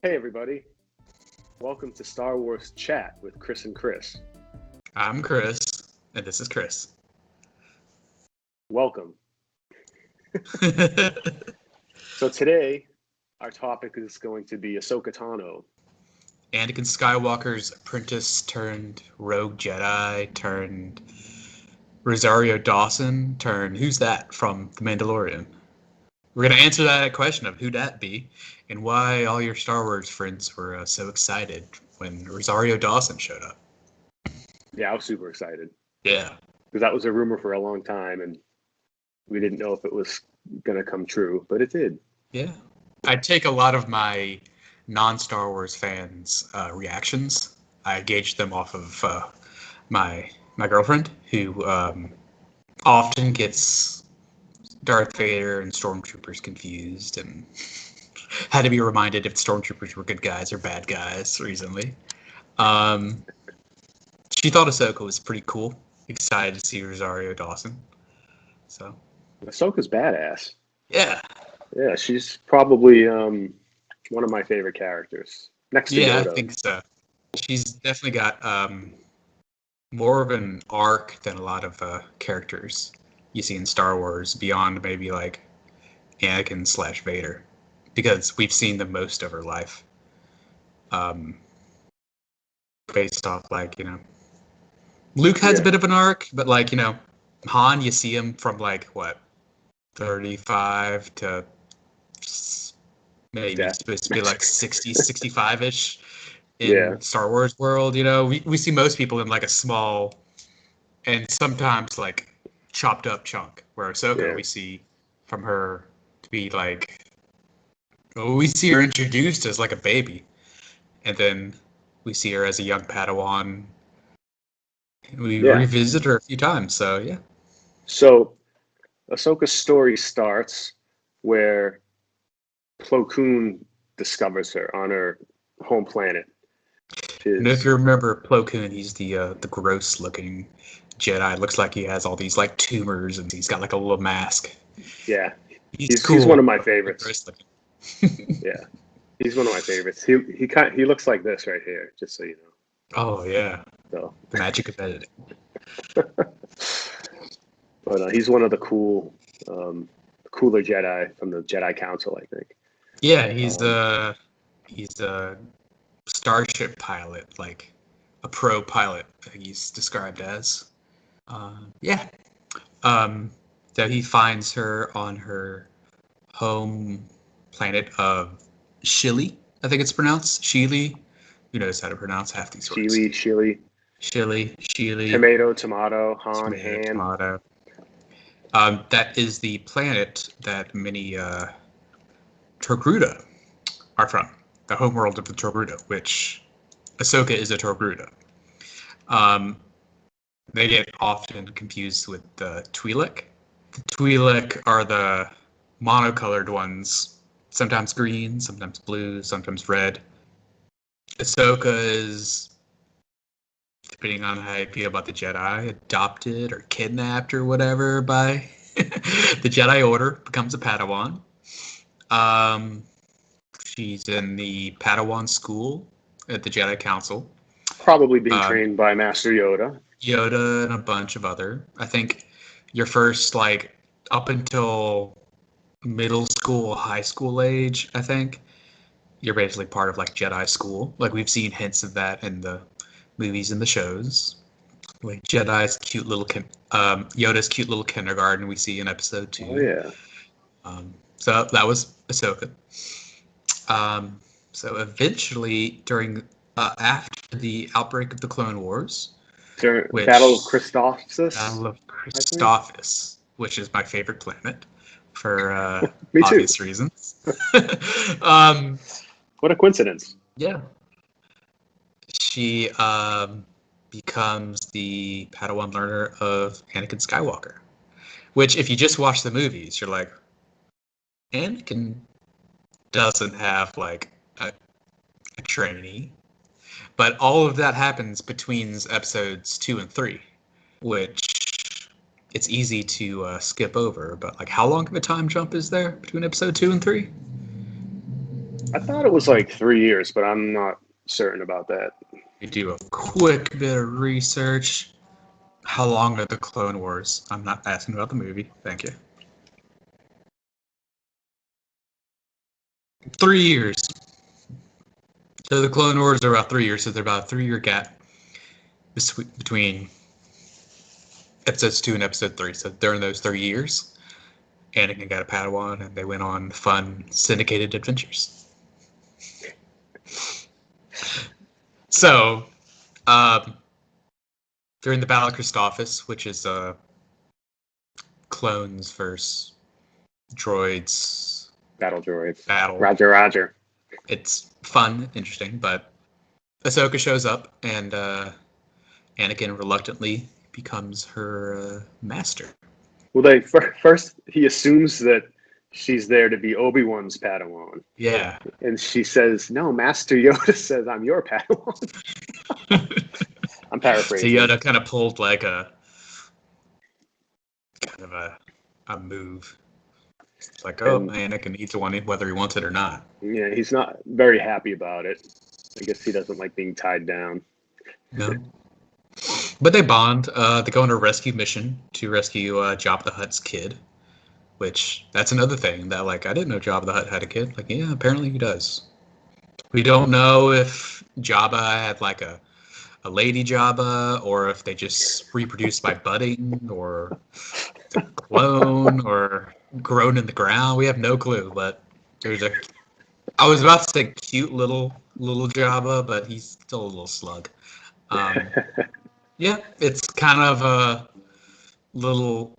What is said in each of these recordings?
Hey everybody, welcome to Star Wars Chat with Chris and Chris. I'm Chris, and this is Chris. Welcome. So today, our topic is going to be Ahsoka Tano. Anakin Skywalker's apprentice turned rogue Jedi turned Rosario Dawson turned who's that from The Mandalorian? We're going to answer that question of who that be and why all your Star Wars friends were so excited when Rosario Dawson showed up. Yeah, I was super excited. Yeah. Because that was a rumor for a long time and we didn't know if it was going to come true, but it did. Yeah. I take a lot of my non-Star Wars fans' reactions. I gauge them off of my girlfriend, who often gets Darth Vader and Stormtroopers confused, and had to be reminded if Stormtroopers were good guys or bad guys recently. She thought Ahsoka was pretty cool. Excited to see Rosario Dawson. So Ahsoka's badass. Yeah. Yeah, she's probably one of my favorite characters. Next to Yoda. I think so. She's definitely got more of an arc than a lot of characters you see in Star Wars beyond maybe like Anakin / Vader, because we've seen the most of her life. Based off Luke has a bit of an arc, but Han, you see him from 35 to maybe supposed to be 60, 65-ish in Star Wars world. We see most people in a small and sometimes chopped up chunk, where Ahsoka we see from her to be we see her introduced as a baby, and then we see her as a young Padawan. We revisit her a few times, so yeah. So Ahsoka's story starts where Plo Koon discovers her on her home planet. And if you remember Plo Koon, he's the gross-looking Jedi. Looks like he has all these tumors, and he's got a little mask. Yeah, he's cool. He's one of my favorites. Yeah, he's one of my favorites. He looks like this right here, just so you know. Oh yeah. So the magic of editing. But he's one of the cooler Jedi from the Jedi Council, I think. Yeah, he's a starship pilot, a pro pilot, I think he's described as. So he finds her on her home planet of Shili, I think it's pronounced. Shili. Who knows how to pronounce half these words? Shili. Tomato, Han, Han. Tomato. That is the planet that many Togruta are from, the homeworld of the Togruta, which Ahsoka is a Togruta. They get often confused with the Twi'lek. The Twi'lek are the monocolored ones, sometimes green, sometimes blue, sometimes red. Ahsoka is, depending on how you feel about the Jedi, adopted or kidnapped or whatever by the Jedi Order, becomes a Padawan. She's in the Padawan school at the Jedi Council. Probably being trained by Master Yoda. Yoda and a bunch of other. I think your first, up until middle school, high school age, I think, you're basically part of, Jedi school. We've seen hints of that in the movies and the shows. Jedi's cute little Yoda's cute little kindergarten we see in episode 2. Oh yeah. So that was Ahsoka. So eventually, during after the outbreak of the Clone Wars, Battle of Christophsis. Battle of Christophsis, which is my favorite planet for obvious reasons. What a coincidence. Yeah. She becomes the Padawan learner of Anakin Skywalker, which, if you just watch the movies, you're like, Anakin doesn't have a trainee. But all of that happens between episodes 2 and 3, which it's easy to skip over. But how long of a time jump is there between episode 2 and 3? I thought it was like 3 years, but I'm not certain about that. We do a quick bit of research. How long are the Clone Wars? I'm not asking about the movie. Thank you. 3 years. So the Clone Wars are about 3 years, so they're about a 3-year gap between episodes 2 and episode 3. So during those 3 years, Anakin got a Padawan, and they went on fun syndicated adventures. So, during the Battle of Christophsis, which is clones versus droids battle. battle. Roger. It's fun, interesting, but Ahsoka shows up, and Anakin reluctantly becomes her master. Well, first he assumes that she's there to be Obi-Wan's Padawan. Yeah. And she says, "No, Master Yoda says I'm your Padawan." I'm paraphrasing. So Yoda kind of pulled like a move. It's like, Anakin needs one whether he wants it or not. Yeah, he's not very happy about it. I guess he doesn't like being tied down. No. But they bond. They go on a rescue mission to rescue Jabba the Hutt's kid, which that's another thing that, like, I didn't know Jabba the Hutt had a kid. Like, yeah, apparently he does. We don't know if Jabba had like a lady Jabba, or if they just reproduced by budding, or the clone, or grown in the ground. We have no clue. But I was about to say cute little Jabba, but he's still a little slug. Yeah, it's kind of a little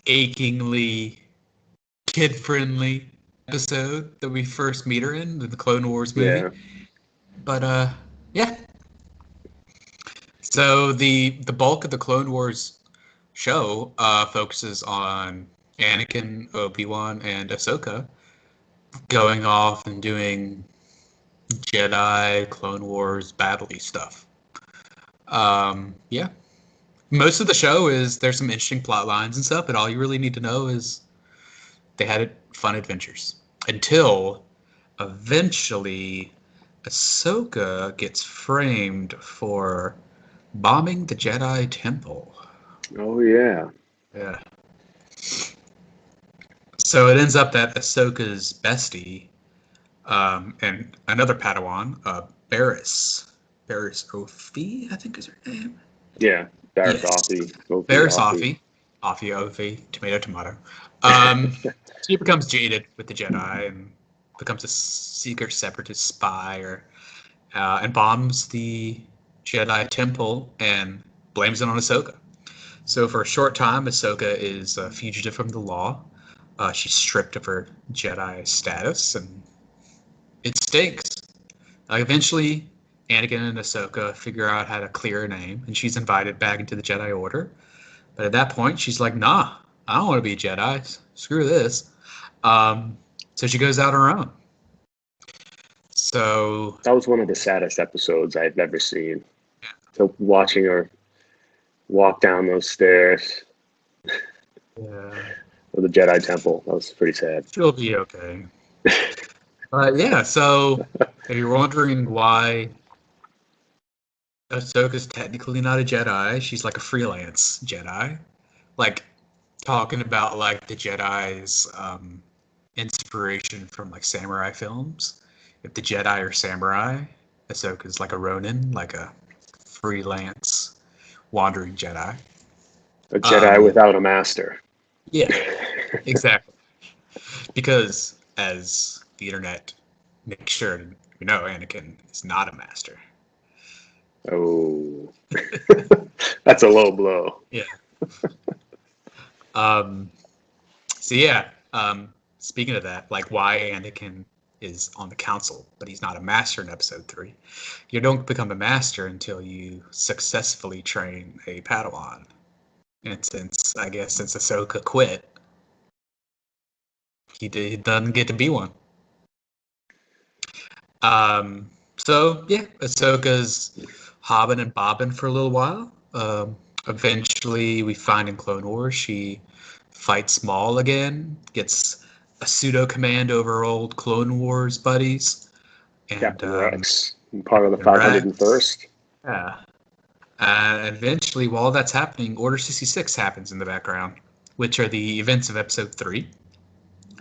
achingly kid-friendly episode that we first meet her in the Clone Wars movie. Yeah. But yeah. So the bulk of the Clone Wars show focuses on Anakin, Obi-Wan, and Ahsoka going off and doing Jedi, Clone Wars, battle-y stuff. Yeah. Most of the show there's some interesting plot lines and stuff, but all you really need to know is they had fun adventures. Until eventually Ahsoka gets framed for bombing the Jedi Temple. Oh, yeah. Yeah. So it ends up that Ahsoka's bestie and another Padawan, Barriss Offee, I think is her name. Yeah, Barriss Offee. Barriss Offee, tomato. She becomes jaded with the Jedi and becomes a secret separatist spy, and bombs the Jedi Temple and blames it on Ahsoka. So for a short time, Ahsoka is a fugitive from the law. She's stripped of her Jedi status, and it stinks. Eventually, Anakin and Ahsoka figure out how to clear her name, and she's invited back into the Jedi Order. But at that point, she's like, nah, I don't want to be a Jedi. Screw this. So she goes out on her own. So that was one of the saddest episodes I've ever seen. Yeah. So watching her walk down those stairs of the Jedi Temple, that was pretty sad. She'll be okay. Yeah, so if you're wondering why Ahsoka's technically not a Jedi, she's like a freelance Jedi. Like, talking about like the Jedi's inspiration from like samurai films. If the Jedi are samurai, Ahsoka's like a Ronin, like a freelance wandering Jedi. A Jedi without a master. Yeah, exactly. Because as the internet makes sure you know, Anakin is not a master. Oh, that's a low blow. Yeah. So yeah, speaking of that, like why Anakin is on the council, but he's not a master in episode 3. You don't become a master until you successfully train a Padawan. And since Ahsoka quit, he doesn't get to be one. So yeah, Ahsoka's hobbing and bobbing for a little while. Eventually, we find in Clone Wars she fights Maul again, gets a pseudo command over old Clone Wars buddies. And, Captain Rex, part of the 501st. Yeah. Eventually, while that's happening, Order 66 happens in the background, which are the events of Episode 3.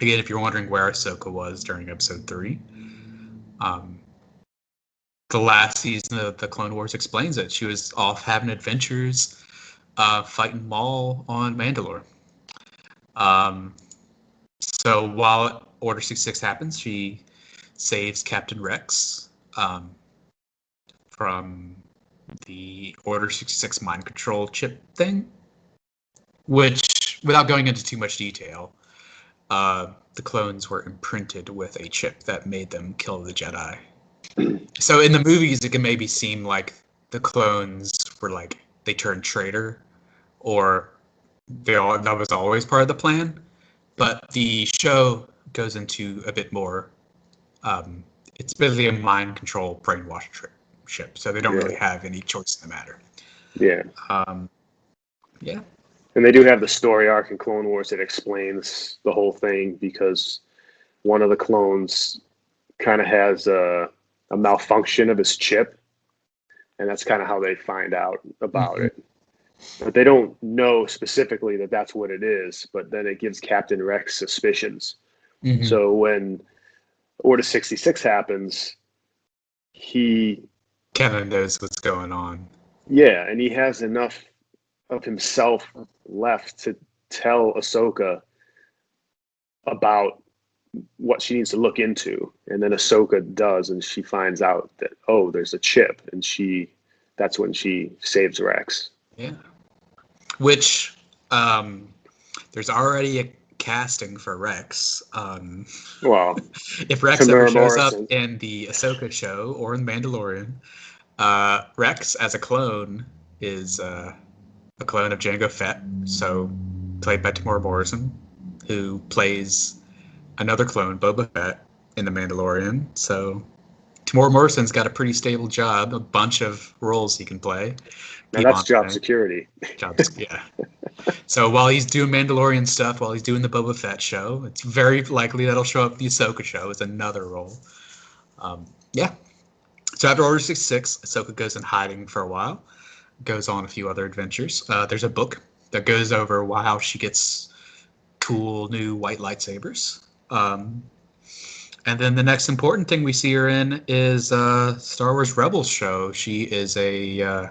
Again, if you're wondering where Ahsoka was during Episode 3, the last season of the Clone Wars explains it. She was off having adventures, fighting Maul on Mandalore. So while Order 66 happens, she saves Captain Rex from the Order 66 mind control chip thing, which, without going into too much detail, the clones were imprinted with a chip that made them kill the Jedi. So in the movies, it can maybe seem like the clones were like, they turned traitor, or that was always part of the plan. But the show goes into a bit more. It's basically a mind control brainwash chip, so they don't really have any choice in the matter. Yeah. Yeah. And they do have the story arc in Clone Wars that explains the whole thing, because one of the clones kind of has a malfunction of his chip, and that's kind of how they find out about it. But they don't know specifically that that's what it is, but then it gives Captain Rex suspicions. So when Order 66 happens, he kind of knows what's going on. Yeah, and he has enough of himself left to tell Ahsoka about what she needs to look into. And then Ahsoka does, and she finds out that, oh, there's a chip, and that's when she saves Rex. Yeah. Which, there's already a casting for Rex. Well, if Rex ever shows up in the Ahsoka show or in Mandalorian, Rex as a clone is a clone of Jango Fett, so played by Tamora Morrison, who plays another clone, Boba Fett, in the Mandalorian. So Tamora Morrison's got a pretty stable job, a bunch of roles he can play. Now that's job security. Yeah. So while he's doing Mandalorian stuff, while he's doing the Boba Fett show, it's very likely that'll show up in the Ahsoka show as another role. Yeah. So after Order 66, Ahsoka goes in hiding for a while, goes on a few other adventures. There's a book that goes over how she gets cool new white lightsabers. And then the next important thing we see her in is Star Wars Rebels show. She is a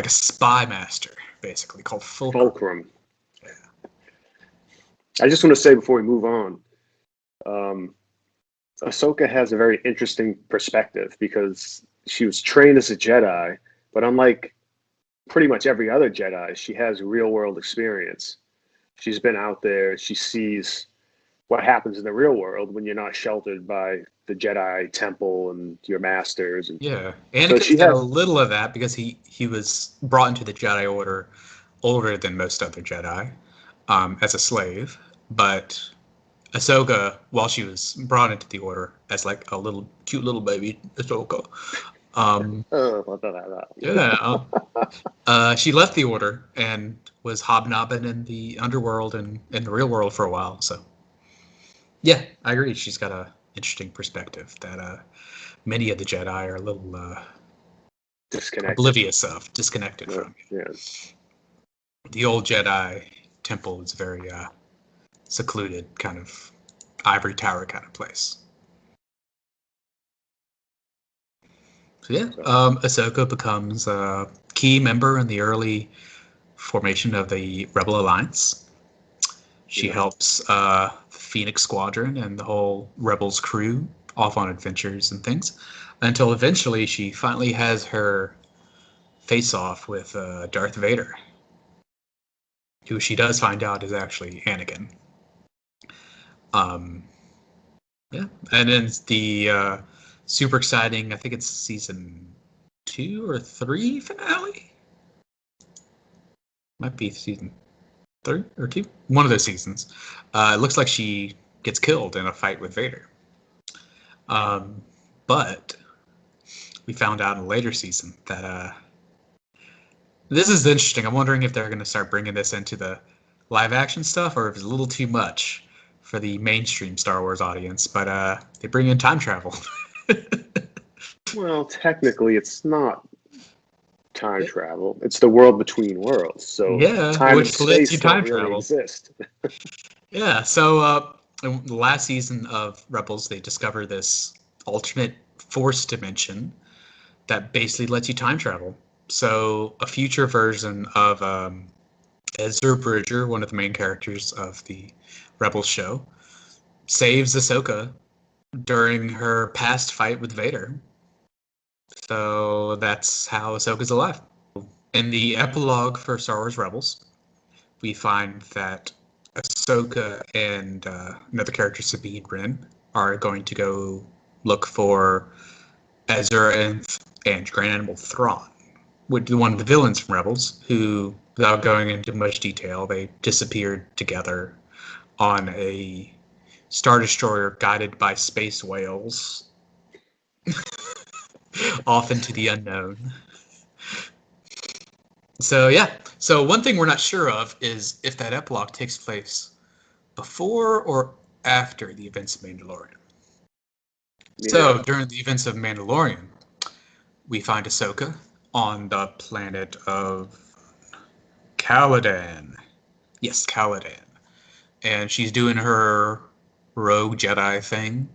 spy master, basically, called Fulcrum. Yeah. I just want to say before we move on, Ahsoka has a very interesting perspective, because she was trained as a Jedi, but unlike pretty much every other Jedi, she has real world experience. She's been out there. She sees what happens in the real world when you're not sheltered by the Jedi temple and your masters. Yeah, Anakin's got a little of that, because he was brought into the Jedi Order older than most other Jedi, as a slave. But Ahsoka, while she was brought into the Order as like a little cute little baby Ahsoka, she left the Order and was hobnobbing in the underworld and in the real world for a while. So yeah, I agree. She's got a interesting perspective that many of the Jedi are a little oblivious of, disconnected from. Yeah. The old Jedi temple is very secluded, kind of ivory tower kind of place. So yeah, Ahsoka becomes a key member in the early formation of the Rebel Alliance. She helps the Phoenix Squadron and the whole Rebels crew off on adventures and things, until eventually she finally has her face-off with Darth Vader, who she does find out is actually Anakin. Yeah, and then the super exciting, I think it's season 2 or 3 finale? Might be season 3 or 2, one of those seasons. It looks like she gets killed in a fight with Vader. But we found out in a later season that this is interesting. I'm wondering if they're going to start bringing this into the live action stuff, or if it's a little too much for the mainstream Star Wars audience, but they bring in time travel. Well, technically, it's not time travel. It's the world between worlds. So Yeah, time and which lets you space don't time really travel. exist. Yeah, so in the last season of Rebels, they discover this alternate force dimension that basically lets you time travel. So a future version of Ezra Bridger, one of the main characters of the Rebels show, saves Ahsoka during her past fight with Vader. So that's how Ahsoka's alive. In the epilogue for Star Wars Rebels, we find that Ahsoka and another character, Sabine Wren, are going to go look for Ezra and Grand Admiral Thrawn, one of the villains from Rebels, who, without going into much detail, they disappeared together on a Star Destroyer guided by space whales off into the unknown. So yeah. So one thing we're not sure of is if that epilogue takes place before or after the events of Mandalorian. Yeah. So during the events of Mandalorian, we find Ahsoka on the planet of Caladan. Yes, Caladan. And she's doing her rogue Jedi thing,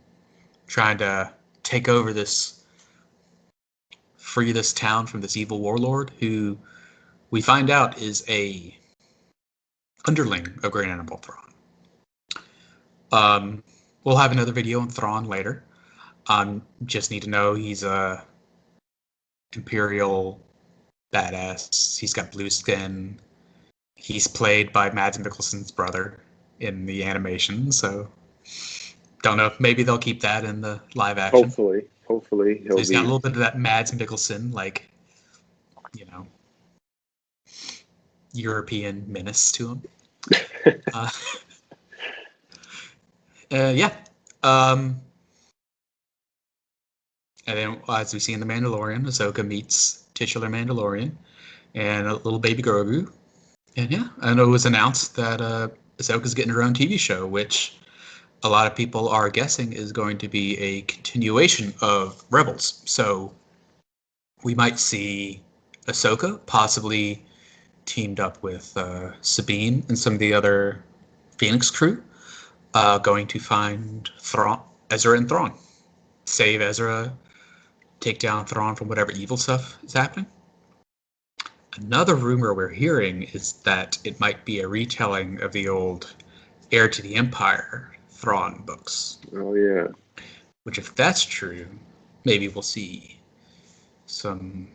trying to take over free this town from this evil warlord who we find out is a underling of Grand Admiral Thrawn. We'll have another video on Thrawn later. Just need to know he's a Imperial badass. He's got blue skin. He's played by Mads Mikkelsen's brother in the animation, so don't know. Maybe they'll keep that in the live action. Hopefully So he'll he's be. got a little bit of that Mads Mikkelsen, like, European menace to him. uh, yeah. And then, as we see in The Mandalorian, Ahsoka meets titular Mandalorian and a little baby Grogu. And yeah, I know it was announced that Ahsoka's getting her own TV show, which a lot of people are guessing is going to be a continuation of Rebels. So we might see Ahsoka possibly teamed up with Sabine and some of the other Phoenix crew, going to find Ezra and Thrawn. Save Ezra, take down Thrawn from whatever evil stuff is happening. Another rumor we're hearing is that it might be a retelling of the old Heir to the Empire Thrawn books. Oh, yeah. Which, if that's true, maybe we'll see some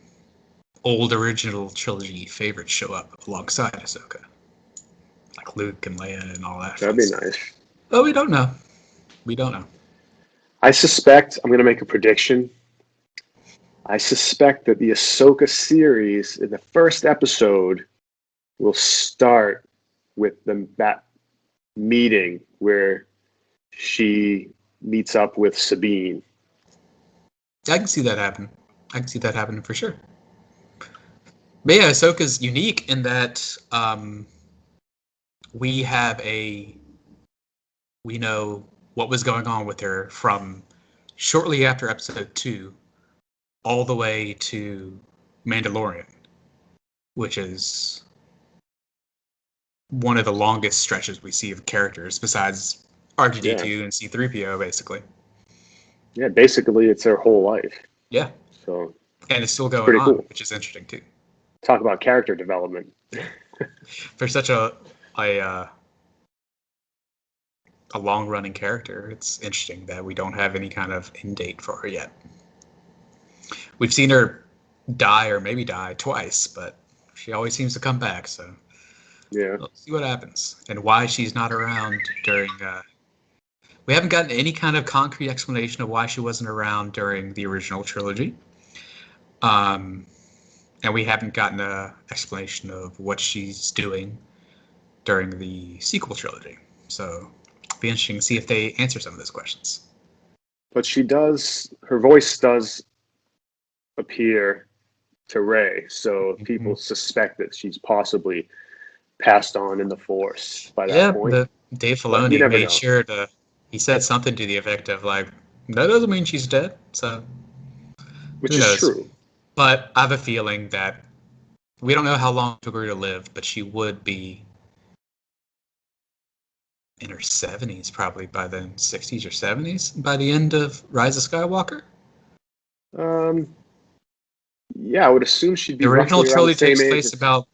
old original trilogy favorites show up alongside Ahsoka. Like Luke and Leia and all that. That'd be nice. Oh, we don't know. We don't know. I suspect, I'm going to make a prediction. I suspect that the Ahsoka series in the first episode will start with that meeting where she meets up with Sabine. I can see that happen. I can see that happening for sure. But yeah, Ahsoka's unique in that we know what was going on with her from shortly after episode 2 all the way to Mandalorian, which is one of the longest stretches we see of characters besides R2-D2 and C-3PO, basically. Yeah, basically it's their whole life. Yeah. So, and it's still going on, cool. Which is interesting too. Talk about character development. For such a long-running character, it's interesting that we don't have any kind of end date for her yet. We've seen her die or maybe die twice, but she always seems to come back, so yeah, we'll see what happens and why she's not around during we haven't gotten any kind of concrete explanation of why she wasn't around during the original trilogy, and we haven't gotten an explanation of what she's doing during the sequel trilogy, so it'll be interesting to see if they answer some of those questions. But her voice does appear to Rey, so people suspect that she's possibly passed on in the Force by that point. Dave But you Filoni never made know. sure to. He said something to the effect of like, "That doesn't mean she's dead." So Which who is knows? true. But I have a feeling that we don't know how long Togruta lived, but she would be in her 70s probably by then, 60s or 70s by the end of Rise of Skywalker. Um, yeah, I would assume she'd The be original roughly around the trilogy same takes age place as. about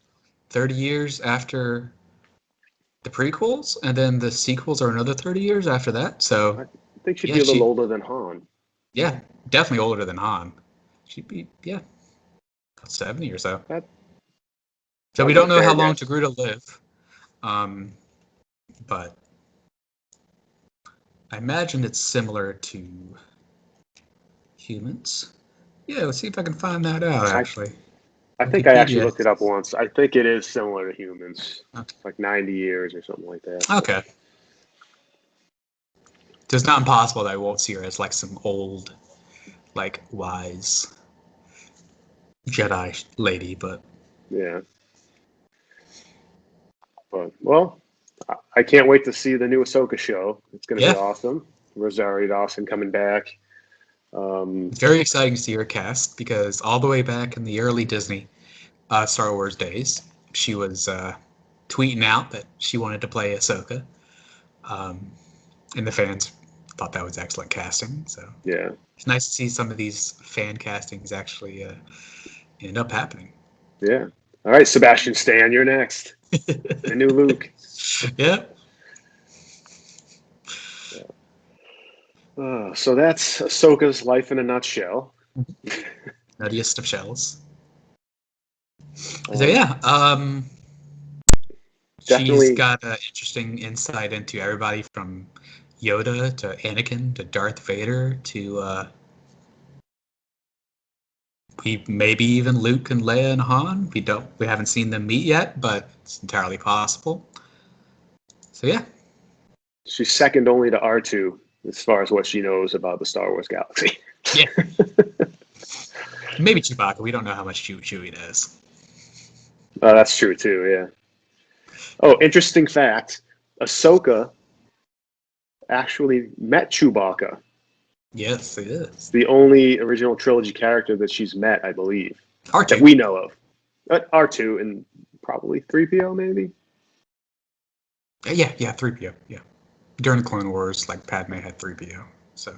30 years after the prequels, and then the sequels are another 30 years after that. So, I think she'd yeah, be a little older than Han. yeah, definitely older than Han. She'd be, yeah, about 70 or so. That So we sounds like don't a know fair how long guess. Togruta lived, but I imagine it's similar to humans. Yeah, let's see if I can find that out, I actually. I think I actually Wikipedia. looked it up once. I think it is similar to humans, Okay. like 90 years or something like that. Okay. So it's not impossible that I won't see her as like some old, like wise Jedi lady, but Yeah, but well, I can't wait to see the new Ahsoka show. It's going to be yeah, awesome. Rosario Dawson coming back. it's very exciting to see her cast because all the way back in the early Disney Star Wars days, she was tweeting out that she wanted to play Ahsoka, um, and the fans thought that was excellent casting. So Yeah, it's nice to see some of these fan castings actually end up happening. yeah. All right, Sebastian Stan, you're next. The new Luke. Yeah, So that's Ahsoka's life in a nutshell. nuttiest of shells. So Um, yeah, she's Definitely, got interesting insight into everybody from Yoda to Anakin to Darth Vader to maybe even Luke and Leia and Han. We haven't seen them meet yet, but it's entirely possible. So yeah, she's second only to R2 as far as what she knows about the Star Wars galaxy. yeah, maybe Chewbacca. We don't know how much Chewie knows. That's true too. Yeah. Oh, interesting fact: Ahsoka actually met Chewbacca. Yes, it It's is. the only original trilogy character that she's met, I believe, that R2. we know of. R2 and probably 3PO, maybe. Yeah, 3PO. Yeah, during the Clone Wars, like Padme had 3PO. So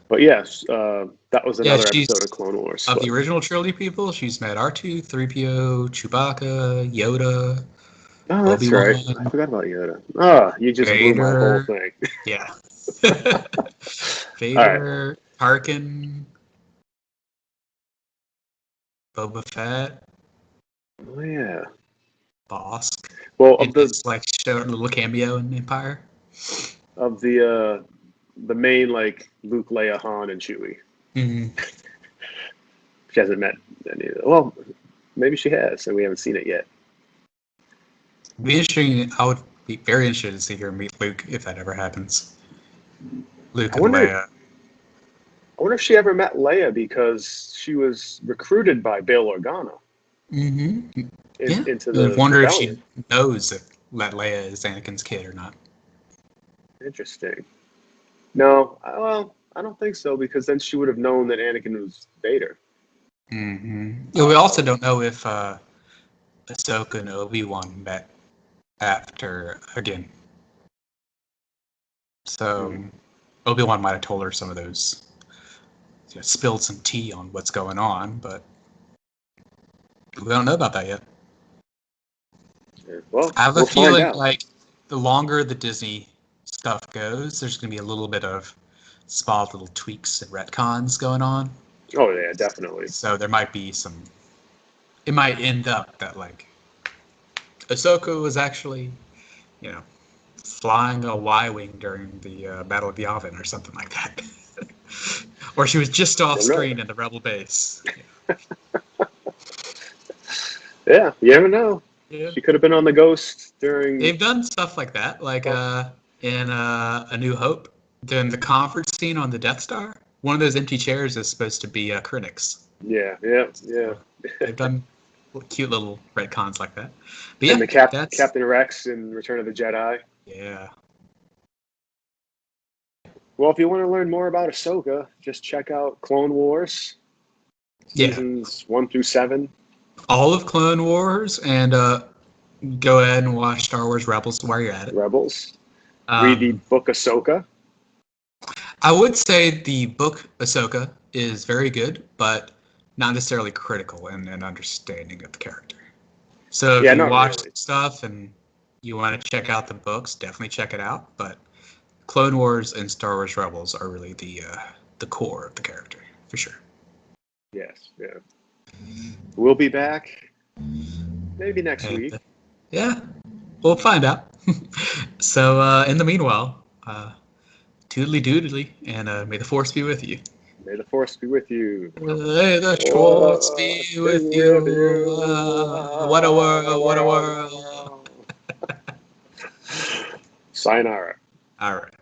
But yes, that was yeah, another she's episode of Clone Wars. of the But original trilogy people. She's met R2, 3PO, Chewbacca, Yoda, oh, that's right. I Obi-Wan, forgot about Yoda. Ah, you just blew my whole Vader. thing. Yeah. All right. Vader, Tarkin, Boba Fett, Oh yeah. Bosk. Well, It just like showed a little cameo in Empire. of the main like Luke, Leia, Han, and Chewie. Mm-hmm. She hasn't met any of them. Well, maybe she has, and we haven't seen it yet. Be interesting. I would be very interested to see her meet Luke if that ever happens. Luke I and wonder. Leia. I wonder if she ever met Leia because she was recruited by Bail Organa Mm-hmm. Yeah. into I the wonder if rebellion. she knows that Leia is Anakin's kid or not. Interesting. No, well, I don't think so because then she would have known that Anakin was Vader. Mm-hmm. Yeah, we also don't know if Ahsoka and Obi-Wan met after again. So Hmm. Obi-Wan might have told her some of those, spilled some tea on what's going on, but we don't know about that yet. Yeah. Well, I have a we'll find feeling out. like the longer the Disney stuff goes, there's going to be a little bit of small little tweaks and retcons going on. Oh yeah, definitely. So there might be some. It might end up that like Ahsoka was actually, you know, flying a Y-wing during the Battle of Yavin or something like that, or she was just off Never know. screen in the Rebel base. Yeah, you never know. Yeah, She could have been on the Ghost during. they've done stuff like that, like Oh, in A New Hope, during the conference scene on the Death Star. One of those empty chairs is supposed to be Krennic's. yeah, yeah, yeah. So they've done cute little retcons like that. But And yeah, the that's Captain Rex in Return of the Jedi. Yeah. Well, if you want to learn more about Ahsoka, just check out Clone Wars, seasons 1 through 7. All of Clone Wars, and go ahead and watch Star Wars Rebels while you're at it. Rebels. Read the book Ahsoka. I would say the book Ahsoka is very good, but not necessarily critical in an understanding of the character. So if you watch stuff and you want to check out the books, definitely check it out. But Clone Wars and Star Wars Rebels are really the core of the character, for sure. Yes, yeah. We'll be back maybe next week. Yeah, we'll find out. So in the meanwhile, toodly doodly, and may the Force be with you. May the Force be with you. May the Force be with you. What a world, what a world. Sayonara. All right.